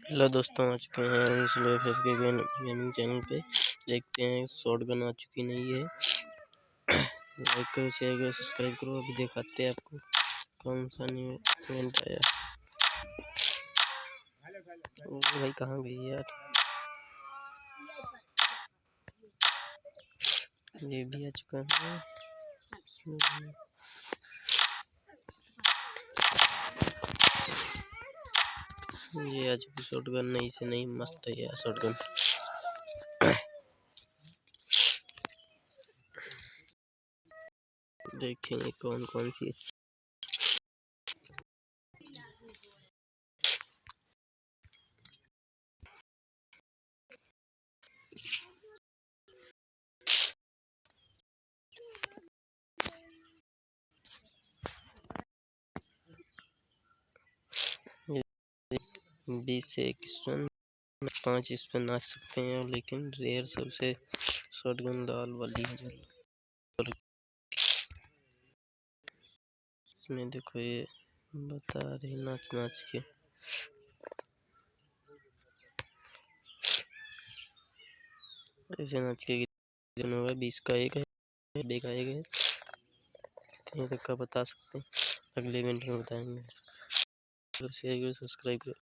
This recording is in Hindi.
हेलो दोस्तों, आ चुके हैं स्लो एफ के गेमिंग चैनल पे। देखते हैं शॉटगन आ चुकी नहीं है। लाइक करो, शेयर करो, सब्सक्राइब करो। अभी दिखाते हैं आपको कौन सा न्यू इवेंट आया। ओ भाई कहाँ गई यार, ये भी आ चुका है। ये आ चुकी शॉटगन, नई से नई मस्त है यार शॉटगन। देखेंगे कौन कौन सी अच्छी। ये 20 से 21 5 इस पर नाच सकते हैं, लेकिन रेयर सबसे शॉटगन लाल वाली है। इसमें देखो ये बता रहे नाच नाच के। ऐसे नाच के होगा 20 का एक है, का एक है। इतने तक का बता सकते हैं, अगले इवेंट में बताएंगे। शेयर करो, सब्सक्राइब करो।